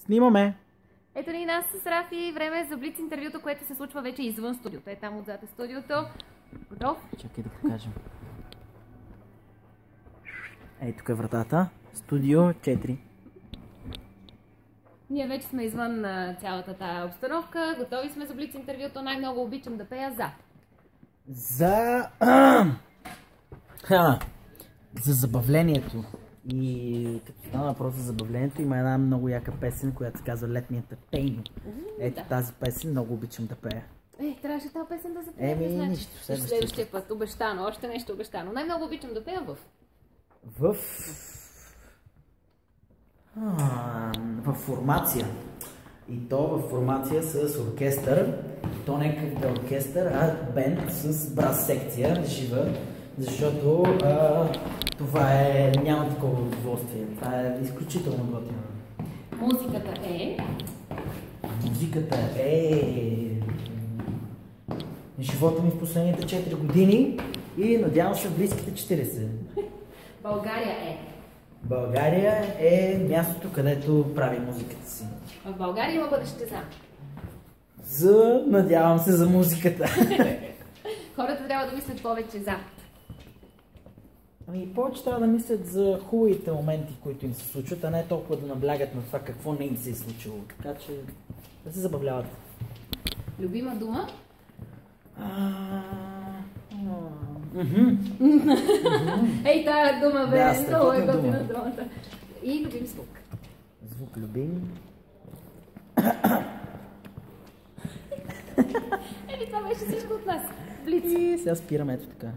Снимаме! Ето ни нас с Рафи, време за блиц интервюто, което се случва вече извън студиото. Е там отзад е студиото. Готов? Чакай да покажем. Ей, тук е вратата. Студио 4. Ние вече сме извън цялата тая обстановка. Готови сме за блиц интервюто. Най-много обичам да пея за. За забавлението. И като стана въпрос за забавлението, има една много яка песен, която се казва Let Me Entertain. Ето тази песен много обичам да пея. Трябваше тази песен да запея. Нищо. Следващия път. Обещано. Още нещо обещано. Най-много обичам да пея в формация. И то в формация с оркестър. То не е оркестър, а бенд с брас секция, жива. Защото това няма такова удоволствие. Това е изключително готино. Музиката е живота ми в последните 4 години и надявам се в близките 40. България е мястото, където прави музиката си. В България има бъдеще Надявам се за музиката. Хората трябва да мислят повече за. Повече трябва да мислят за хубавите моменти, които им се случват, а не толкова да наблягат на това какво не им се е случило. Така че да се забавляват. Любима дума? Ей, тая дума бе, много е готина думата. И любим звук. Звук любим. Това беше всичко от нас. Блиц. И сега спираме ето така.